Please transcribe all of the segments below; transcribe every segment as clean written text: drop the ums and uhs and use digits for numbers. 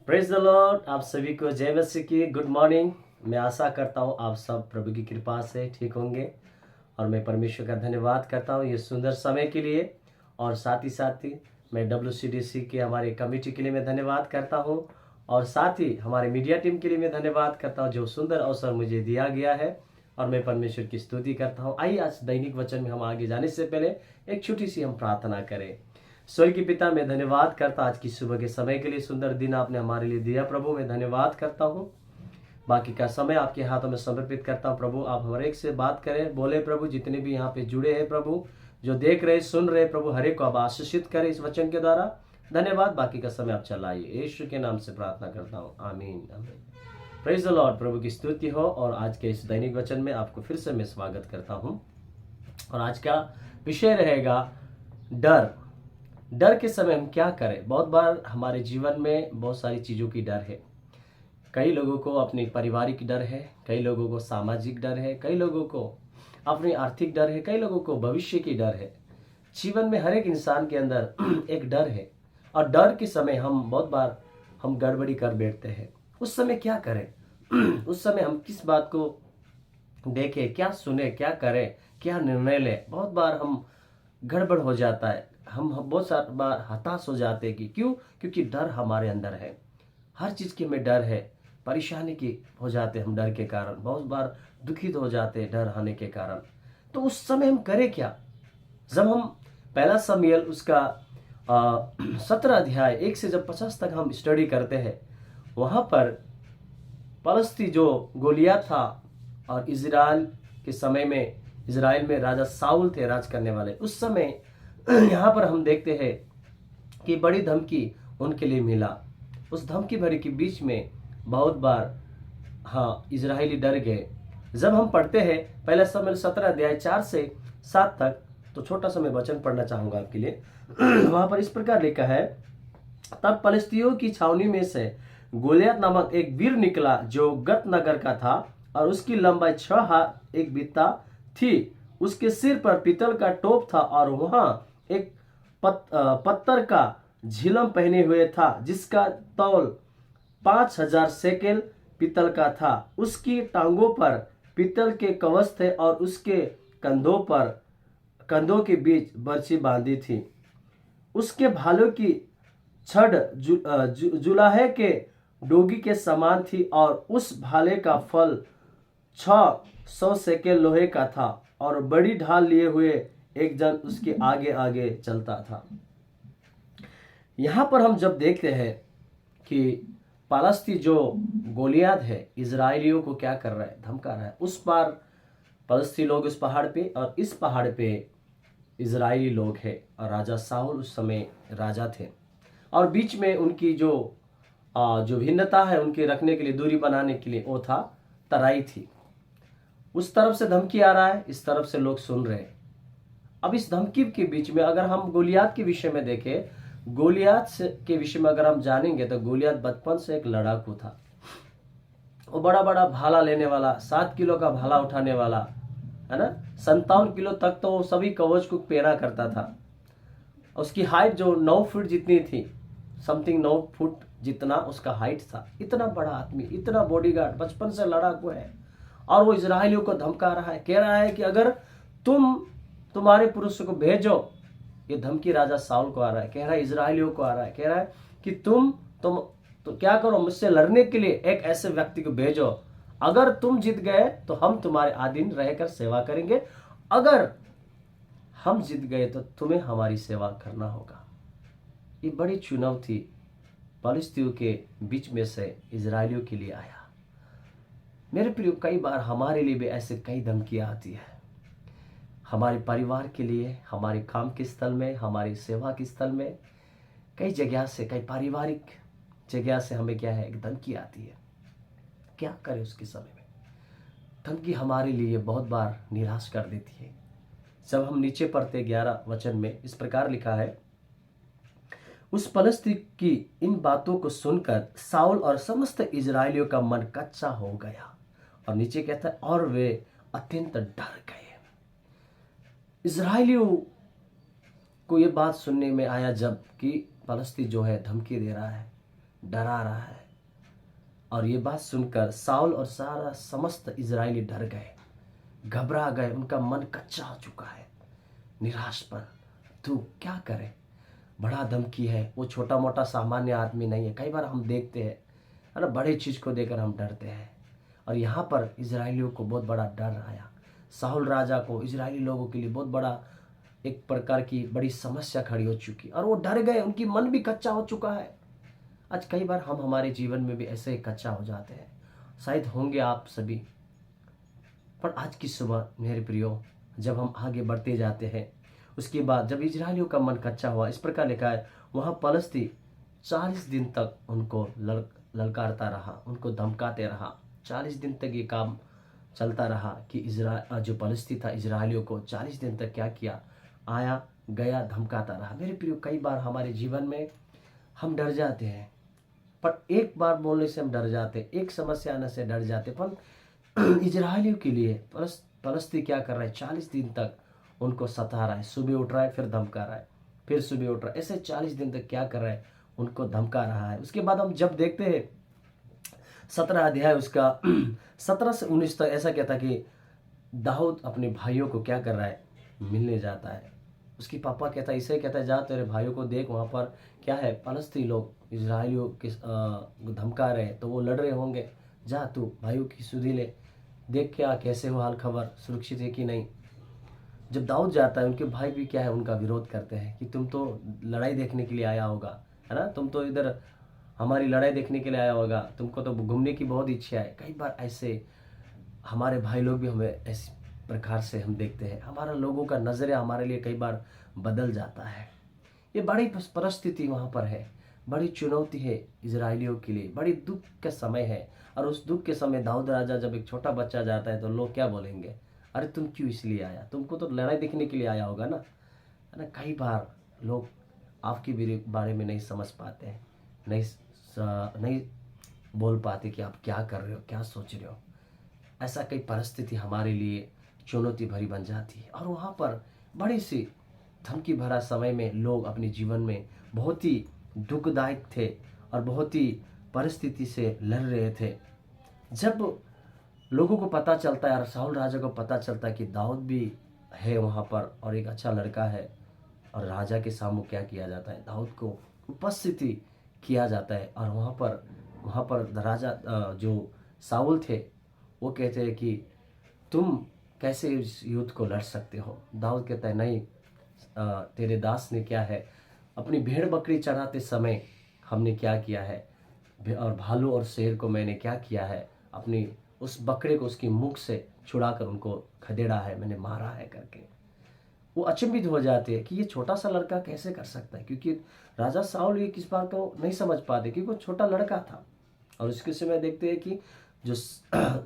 Praise the Lord. आप सभी को जय मसीह की गुड मॉर्निंग। मैं आशा करता हूँ आप सब प्रभु की कृपा से ठीक होंगे और मैं परमेश्वर का धन्यवाद करता हूँ ये सुंदर समय के लिए। और साथ ही मैं WCDC के हमारे कमेटी के लिए मैं धन्यवाद करता हूँ और साथ ही हमारे मीडिया टीम के लिए मैं धन्यवाद करता हूँ जो सुंदर अवसर मुझे दिया गया है और मैं परमेश्वर की स्तुति करता हूँ। आइए आज दैनिक वचन में हम आगे जाने से पहले एक छोटी सी हम प्रार्थना करें। स्वर्गीय पिता, मैं धन्यवाद करता आज की सुबह के समय के लिए, सुंदर दिन आपने हमारे लिए दिया प्रभु। मैं धन्यवाद करता हूँ। बाकी का समय आपके हाथों में समर्पित करता हूँ प्रभु। आप हर एक से बात करें, बोले प्रभु। जितने भी यहाँ पे जुड़े हैं प्रभु, जो देख रहे सुन रहे प्रभु, हर एक को आप आशीषित करें इस वचन के द्वारा। धन्यवाद। बाकी का समय आप चलाइए, यीशु के नाम से प्रार्थना करता हूँ, आमीन आमीन। Praise the Lord. प्रभु की स्तुति हो। और आज के इस दैनिक वचन में आपको फिर से मैं स्वागत करता हूँ और आज का विषय रहेगा डर। डर के समय हम क्या करें। बहुत बार हमारे जीवन में बहुत सारी चीज़ों की डर है। कई लोगों को अपने पारिवारिक डर है, कई लोगों को सामाजिक डर है, कई लोगों को अपनी आर्थिक डर है, कई लोगों को भविष्य की डर है। जीवन में हर एक इंसान के अंदर एक डर है और डर के समय हम बहुत बार हम गड़बड़ी कर बैठते हैं। उस समय क्या करें उस समय हम किस बात को देखें, क्या सुने, क्या करें, क्या निर्णय लें। बहुत बार हम गड़बड़ हो जाता है। हम बहुत सारी बार हताश हो जाते हैं कि क्यों, क्योंकि डर हमारे अंदर है। हर चीज़ के में डर है। परेशानी की हो जाते हैं हम डर के कारण, बहुत बार दुखित हो जाते हैं डर आने के कारण। तो उस समय हम करें क्या। जब हम पहला शमूएल उसका 17 अध्याय 1 से जब 50 तक हम स्टडी करते हैं, वहाँ पर पलस्ती जो गोलियत था और इजराइल के समय में, इजराइल में राजा साउल थे राज करने वाले। उस समय यहाँ पर हम देखते हैं कि बड़ी धमकी उनके लिए मिला। उस धमकी भरी के बीच में बहुत बार इजरायली डर गए। जब हम पढ़ते हैं पहला शमूएल 17 अध्याय 4 से 7 तक, तो छोटा सा मैं वचन पढ़ना चाहूंगा आपके लिए। वहां पर इस प्रकार लिखा है, तब फलिस्तियों की छावनी में से गोलियत नामक एक वीर निकला जो गत नगर का था और उसकी लंबाई 6 हाथ 1 बित्ता थी। उसके सिर पर पीतल का टोप था और वहां एक पत्थर का झिलम पहने हुए था जिसका तौल 5,000 शेकेल पीतल का था। उसकी टांगों पर पीतल के कवच थे और उसके कंधों के बीच बर्छी बांधी थी। उसके भालों की छड़ जुलाहे के डोगी के समान थी और उस भाले का फल 600 शेकेल लोहे का था और बड़ी ढाल लिए हुए एक जन उसके आगे आगे चलता था। यहाँ पर हम जब देखते हैं कि पलस्ती जो गोलियत है इजराइलियों को क्या कर रहा है, धमका रहा है। उस पार पलस्ती लोग उस पहाड़ पे और इस पहाड़ पे इजराइली लोग हैं और राजा साउल उस समय राजा थे। और बीच में उनकी जो भिन्नता है, उनके रखने के लिए, दूरी बनाने के लिए, वो था तराई थी। उस तरफ से धमकी आ रहा है, इस तरफ से लोग सुन रहे हैं। अब इस धमकी के बीच में अगर हम गोलियत के विषय में देखें, गोलियत के विषय में अगर हम जानेंगे तो गोलियत बचपन से एक लड़ाकू था। वो बड़ा बड़ा भाला लेने वाला, 7 किलो का भाला उठाने वाला, है ना। 57 किलो तक तो वो सभी कवच को पहना करता था। उसकी हाइट जो 9 फुट जितनी थी, समथिंग 9 फुट जितना उसका हाइट था। इतना बड़ा आदमी, इतना बॉडीगार्ड, बचपन से लड़ाकू है। और वो इजराइलियों को धमका रहा है, कह रहा है कि अगर तुम्हारे पुरुषों को भेजो। ये धमकी राजा साउल को आ रहा है, कह रहा है इजराइलियों को आ रहा है, कह रहा है कि तुम तो क्या करो, मुझसे लड़ने के लिए एक ऐसे व्यक्ति को भेजो। अगर तुम जीत गए तो हम तुम्हारे अधीन रहकर सेवा करेंगे, अगर हम जीत गए तो तुम्हें हमारी सेवा करना होगा। ये बड़ी चुनौती पलिस्तियों के बीच में से इजराइलियों के लिए आया। मेरे प्रिय, कई बार हमारे लिए भी ऐसे कई धमकियां आती है। हमारे परिवार के लिए, हमारे काम के स्थल में, हमारी सेवा के स्थल में, कई जगह से, कई पारिवारिक जगह से हमें क्या है, एक धमकी आती है। क्या करें उसके समय में। धमकी हमारे लिए बहुत बार निराश कर देती है। जब हम नीचे पढ़ते 11 वचन में इस प्रकार लिखा है, उस पलिस्ती की इन बातों को सुनकर साउल और समस्त इजराइलियों का मन कच्चा हो गया। और नीचे कहता है, और वे अत्यंत डर गए। इजराइलियों को ये बात सुनने में आया जब कि पलस्ती जो है धमकी दे रहा है, डरा रहा है। और ये बात सुनकर साउल और सारा समस्त इजरायली डर गए, घबरा गए, उनका मन कच्चा हो चुका है, निराश पर। तू क्या करे, बड़ा धमकी है, वो छोटा मोटा सामान्य आदमी नहीं है। कई बार हम देखते हैं, है ना, बड़े चीज़ को देखकर हम डरते हैं। और यहाँ पर इजरायलियों को बहुत बड़ा डर आया। साउल राजा को इजरायली लोगों के लिए बहुत बड़ा एक प्रकार की बड़ी समस्या खड़ी हो चुकी, और वो डर गए, उनकी मन भी कच्चा हो चुका है। आज कई बार हम हमारे जीवन में भी ऐसे ही कच्चा हो जाते हैं, शायद होंगे आप सभी। पर आज की सुबह मेरे प्रियो, जब हम आगे बढ़ते जाते हैं, उसके बाद जब इजरायलियों का मन कच्चा हुआ, इस प्रकार लिखा है, वहाँ पलस्ती 40 दिन तक उनको ललकारता रहा, उनको धमकाते रहा। 40 दिन तक ये काम चलता रहा कि जो पलस्ती था इजरायलियों को 40 दिन तक क्या किया, आया गया धमकाता रहा। मेरे प्रियो, कई बार हमारे जीवन में हम डर जाते हैं, पर एक बार बोलने से हम डर जाते, एक समस्या आने से डर जाते। पर इजरायलियों के लिए पलस्ती क्या कर रहा है, 40 दिन तक उनको सता रहा है। सुबह उठ रहा है, फिर धमका रहा है, फिर सुबह उठ रहा है, ऐसे 40 दिन तक क्या कर रहा है, उनको धमका रहा है। उसके बाद हम जब देखते हैं 17 अध्याय उसका 17 से 19 तक, ऐसा कहता कि दाऊद अपने भाइयों को क्या कर रहा है, मिलने जाता है। उसकी पापा कहता है, इसे कहता है, जा तेरे भाइयों को देख, वहाँ पर क्या है, पलस्ती लोग इजरायलियों के धमका रहे हैं, तो वो लड़ रहे होंगे, जा तू भाइयों की सुधि ले, देख क्या कैसे हो, हाल खबर सुरक्षित है कि नहीं। जब दाऊद जाता है, उनके भाई भी क्या है, उनका विरोध करते हैं कि तुम तो लड़ाई देखने के लिए आया होगा, है ना, तुम तो इधर हमारी लड़ाई देखने के लिए आया होगा, तुमको तो घूमने की बहुत इच्छा है। कई बार ऐसे हमारे भाई लोग भी हमें ऐसी प्रकार से हम देखते हैं, हमारा लोगों का नज़रिया हमारे लिए कई बार बदल जाता है। ये बड़ी परिस्थिति वहाँ पर है, बड़ी चुनौती है इजरायलियों के लिए, बड़ी दुख का समय है। और उस दुख के समय दाऊद राजा जब एक छोटा बच्चा जाता है, तो लोग क्या बोलेंगे, अरे तुम क्यों इसलिए आया, तुमको तो लड़ाई देखने के लिए आया होगा ना, है ना। कई बार लोग आपके बारे में नहीं समझ पाते हैं, नहीं बोल पाते कि आप क्या कर रहे हो, क्या सोच रहे हो। ऐसा कई परिस्थिति हमारे लिए चुनौती भरी बन जाती है। और वहाँ पर बड़ी सी धमकी भरा समय में लोग अपने जीवन में बहुत ही दुखदायक थे और बहुत ही परिस्थिति से लड़ रहे थे। जब लोगों को पता चलता है और साउल राजा को पता चलता है कि दाऊद भी है वहाँ पर और एक अच्छा लड़का है, और राजा के सामने क्या किया जाता है, दाऊद को उपस्थिति किया जाता है। और वहाँ पर राजा जो साउल थे, वो कहते हैं कि तुम कैसे इस युद्ध को लड़ सकते हो। दाऊद कहता है, नहीं, तेरे दास ने क्या है, अपनी भेड़ बकरी चढ़ाते समय हमने क्या किया है, और भालू और शेर को मैंने क्या किया है, अपनी उस बकरे को उसकी मुख से छुड़ाकर उनको खदेड़ा है, मैंने मारा है करके। वो अचंभित हो जाते हैं कि ये छोटा सा लड़का कैसे कर सकता है, क्योंकि राजा साउल ये किस बात को नहीं समझ पाते, क्योंकि वो छोटा लड़का था। और उसके समय देखते हैं कि जो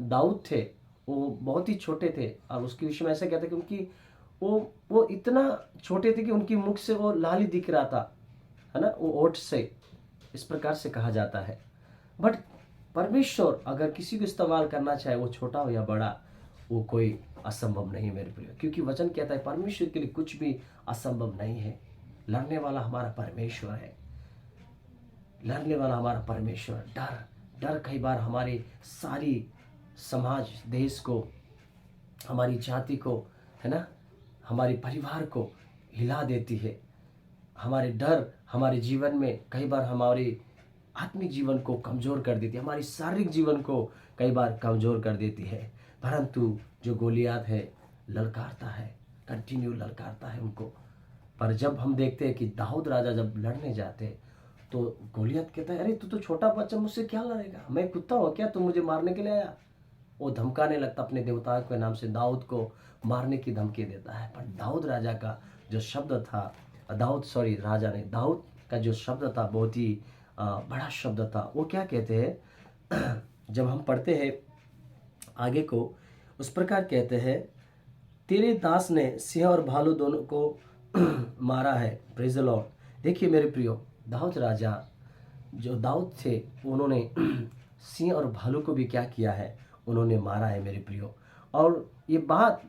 दाऊद थे वो बहुत ही छोटे थे, और उसके विषय में ऐसा कहते हैं कि उनकी वो इतना छोटे थे कि उनकी मुख से वो लाली दिख रहा था, है ना, वो ओठ से, इस प्रकार से कहा जाता है। बट परमेश्वर अगर किसी को इस्तेमाल करना चाहे, वो छोटा हो या बड़ा, वो कोई असंभव नहीं है मेरे प्रिय, क्योंकि वचन कहता है परमेश्वर के लिए कुछ भी असंभव नहीं है। लड़ने वाला हमारा परमेश्वर है, लड़ने वाला हमारा परमेश्वर। डर कई बार हमारे सारी समाज, देश को, हमारी जाति को, है ना, हमारे परिवार को हिला देती है। हमारे डर हमारे जीवन में कई बार हमारे आत्मिक जीवन को कमज़ोर कर देती है, हमारी शारीरिक जीवन को कई बार कमज़ोर कर देती है। परंतु जो गोलियात है, ललकारता है, कंटिन्यू ललकारता है उनको। पर जब हम देखते हैं कि दाऊद राजा जब लड़ने जाते हैं, तो गोलियत कहता है, अरे तू तो छोटा बच्चा, मुझसे क्या लड़ेगा, मैं कुत्ता हूँ क्या, तू मुझे मारने के लिए आया। वो धमकाने लगता, अपने देवताओं के नाम से दाऊद को मारने की धमकी देता है। पर दाऊद राजा का जो शब्द था, दाऊद का जो शब्द था, बहुत ही बड़ा शब्द था। वो क्या कहते हैं, जब हम पढ़ते हैं आगे को, उस प्रकार कहते हैं, तेरे दास ने सिंह और भालू दोनों को मारा है। Praise the Lord. देखिए मेरे प्रियो, दाऊद राजा जो दाऊद थे, उन्होंने सिंह और भालू को भी क्या किया है, उन्होंने मारा है मेरे प्रियो। और ये बात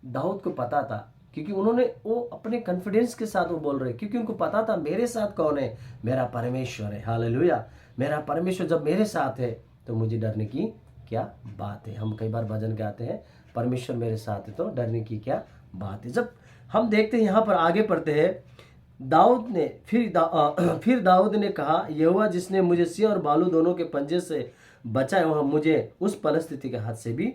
दाऊद को पता था, क्योंकि उन्होंने वो अपने कॉन्फिडेंस के साथ वो बोल रहे, क्योंकि उनको पता था मेरे साथ कौन है, मेरा परमेश्वर है। हालेलुया। मेरा परमेश्वर जब मेरे साथ है तो मुझे डरने की क्या बात है। हम कई बार भजन गाते हैं, परमेश्वर मेरे साथ है तो डरने की क्या बात है। जब हम देखते हैं यहाँ पर आगे पढ़ते हैं, दाऊद ने फिर दाऊद ने कहा, यहोवा जिसने मुझे सिंह और भालू दोनों के पंजे से बचाए, वह मुझे उस परिस्थिति के हाथ से भी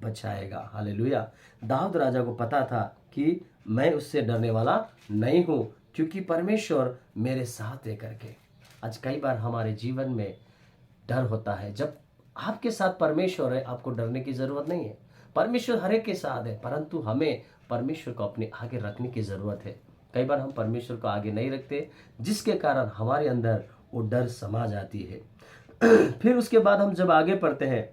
बचाएगा। हालेलुया। दाऊद राजा को पता था कि मैं उससे डरने वाला नहीं हूं, क्योंकि परमेश्वर मेरे साथ है करके। आज कई बार हमारे जीवन में डर होता है। जब आपके साथ परमेश्वर है, आपको डरने की जरूरत नहीं है। परमेश्वर हर एक के साथ है, परंतु हमें परमेश्वर को अपने आगे रखने की जरूरत है। कई बार हम परमेश्वर को आगे नहीं रखते, जिसके कारण हमारे अंदर वो डर समा जाती है। फिर उसके बाद हम जब आगे पढ़ते हैं,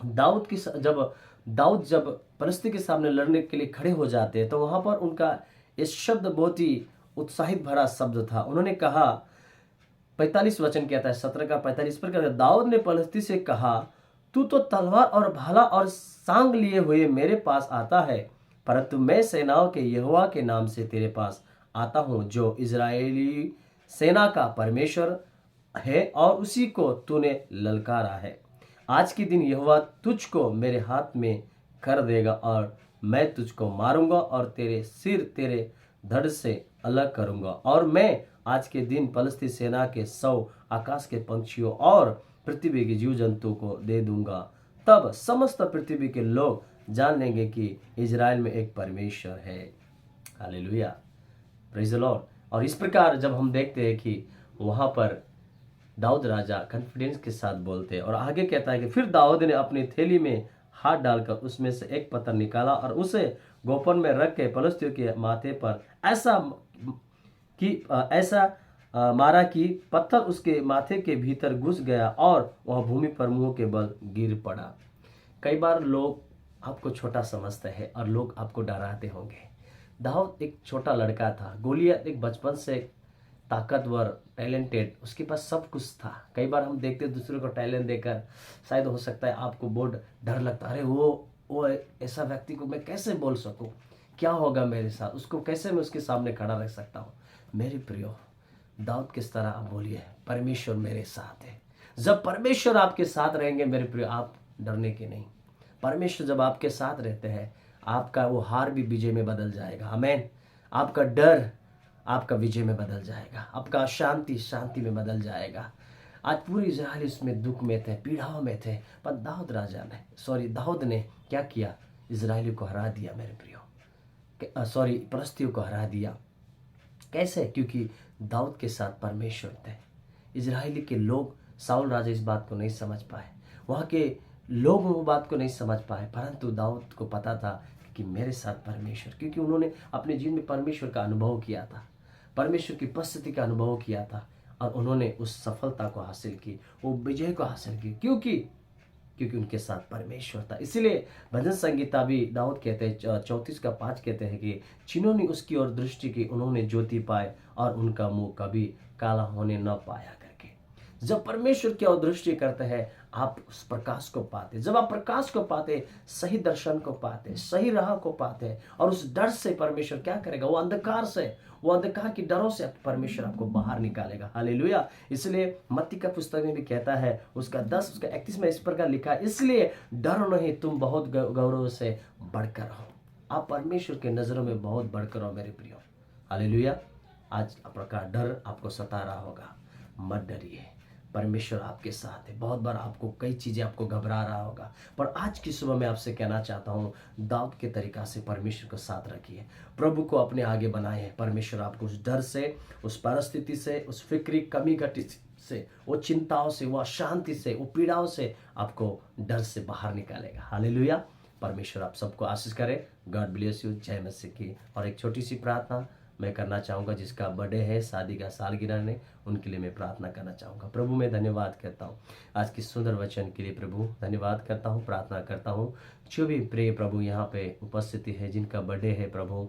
दाऊद जब परिस्थिति के सामने लड़ने के लिए खड़े हो जाते हैं, तो वहां पर उनका इस शब्द बहुत ही उत्साहित भरा शब्द था। उन्होंने कहा, 45 वचन कहता है, 17 का 45 पर कहता है, दाऊद ने पलिश्ती से कहा, तू तो तलवार और भाला और सांग लिए हुए मेरे पास आता है, परंतु मैं सेनाओं के यहोवा के नाम से तेरे पास आता हूं, जो इजरायली सेना का परमेश्वर है, और उसी को तूने ललकारा है। आज के दिन यहोवा तुझको मेरे हाथ में कर देगा, और मैं तुझको मारूंगा और तेरे सिर तेरे धड़ से अलग करूंगा। और मैं आज के दिन पलिश्ती सेना के 100 आकाश के पंछियों और पृथ्वी के जीव जंतु को दे दूंगा। तब समस्त पृथ्वी के लोग जान लेंगे कि इजराइल में एक परमेश्वर है। Hallelujah, praise the Lord. और इस प्रकार जब हम देखते हैं कि वहां पर दाऊद राजा कॉन्फिडेंस के साथ बोलते हैं, और आगे कहता है कि फिर दाऊद ने अपनी थैली में हाथ डालकर उसमें से एक पत्थर निकाला और उसे गोपन में रख के पलिश्तियों के माथे पर ऐसा मारा कि पत्थर उसके माथे के भीतर घुस गया और वह भूमि पर मुंह के बल गिर पड़ा। कई बार लोग आपको छोटा समझते हैं और लोग आपको डराते होंगे। दाऊद एक छोटा लड़का था, गोलियत एक बचपन से ताकतवर, टैलेंटेड, उसके पास सब कुछ था। कई बार हम देखते हैं दूसरे को टैलेंट देकर, शायद हो सकता है आपको बहुत डर लगता है, अरे वो ऐसा व्यक्ति को मैं कैसे बोल सकूं, क्या होगा मेरे साथ, उसको कैसे मैं उसके सामने खड़ा रख सकता हूँ। मेरे प्रियो, दाऊद किस तरह आप बोलिए, परमेश्वर मेरे साथ है। जब परमेश्वर आपके साथ रहेंगे मेरे प्रियो, आप डरने के नहीं। परमेश्वर जब आपके साथ रहते हैं, आपका वो हार भी विजय में बदल जाएगा। आमीन। आपका डर आपका विजय में बदल जाएगा, आपका शांति शांति में बदल जाएगा। आज पूरे इजराइल इसमें दुख में थे, पीड़ाओं में थे, पर दाऊद ने क्या किया, इजराइली को हरा दिया मेरे प्रियो, पलिश्तियों को हरा दिया। कैसे? क्योंकि दाऊद के साथ परमेश्वर थे। इजराइली के लोग, साउल राजा इस बात को नहीं समझ पाए, वहाँ के लोग वो बात को नहीं समझ पाए, परंतु दाऊद को पता था कि मेरे साथ परमेश्वर, क्योंकि उन्होंने अपने जीवन में परमेश्वर का अनुभव किया था, परमेश्वर की उपस्थिति का अनुभव किया था, और उन्होंने उस सफलता को हासिल की, वो विजय को हासिल की, क्योंकि उनके साथ परमेश्वर था। इसलिए भजन संगीता भी दाऊद कहते हैं, 34 का 5 कहते हैं कि जिन्होंने उसकी ओर दृष्टि की उन्होंने ज्योति पाए, और उनका मुंह कभी काला होने न पाया करके। जब परमेश्वर की ओर दृष्टि करते हैं, आप उस प्रकाश को पाते। जब आप प्रकाश को पाते, सही दर्शन को पाते, सही राह को पाते, और उस डर से परमेश्वर क्या करेगा, वो अंधकार की डरों से परमेश्वर आपको बाहर निकालेगा। हालेलुया। इसलिए मत्ती का पुस्तक में भी कहता है, उसका 31 में इस प्रकार लिखा है, इसलिए डरो नहीं, तुम बहुत गौरव से बढ़कर हो। आप परमेश्वर के नजरों में बहुत बढ़कर हो मेरे प्रियो। हालेलुया। आज प्रकार डर आपको सता रहा होगा, मत डरिए, परमेश्वर आपके साथ है। बहुत बार आपको कई चीजें आपको घबरा रहा होगा, पर आज की सुबह मैं आपसे कहना चाहता हूँ, दाऊद के तरीका से परमेश्वर को साथ रखिए, प्रभु को अपने आगे बनाए। परमेश्वर आपको उस डर से, उस परिस्थिति से, उस फिक्री कमी घटी से, वो चिंताओं से, वो अशांति से, वो पीड़ाओं से आपको डर से बाहर निकालेगा। हालेलुया। परमेश्वर आप सबको आशीष करे। God bless you. जय मसीह की। और एक छोटी सी प्रार्थना मैं करना चाहूँगा, जिसका बर्थडे है, शादी का सालगिरह ने, उनके लिए मैं प्रार्थना करना चाहूँगा। प्रभु मैं धन्यवाद करता हूँ आज की सुंदर वचन के लिए। प्रभु धन्यवाद करता हूँ, प्रार्थना करता हूँ, जो भी प्रिय प्रभु यहाँ पे उपस्थिति है, जिनका बर्थडे है प्रभु,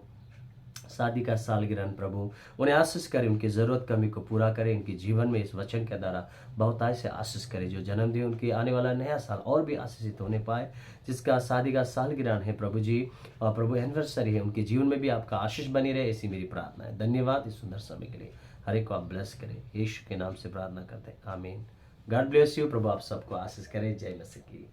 शादी का सालगिरह प्रभु उन्हें आशीष करे, उनकी ज़रूरत कमी को पूरा करे, इनके जीवन में इस वचन के द्वारा बहुताय से आशीष करे। जो जन्म दिए उनकी आने वाला नया साल और भी आशीषित होने पाए। जिसका शादी का सालगिरह है प्रभु जी, और प्रभु एनिवर्सरी है, उनके जीवन में भी आपका आशीष बनी रहे, ऐसी मेरी प्रार्थना है। धन्यवाद इस सुंदर समय के लिए। हर एक को आप ब्लेस करें, यीशु के नाम से प्रार्थना करते हैं, आमीन। God bless you. प्रभु आप सबको आशीष करे। जय मसीह की।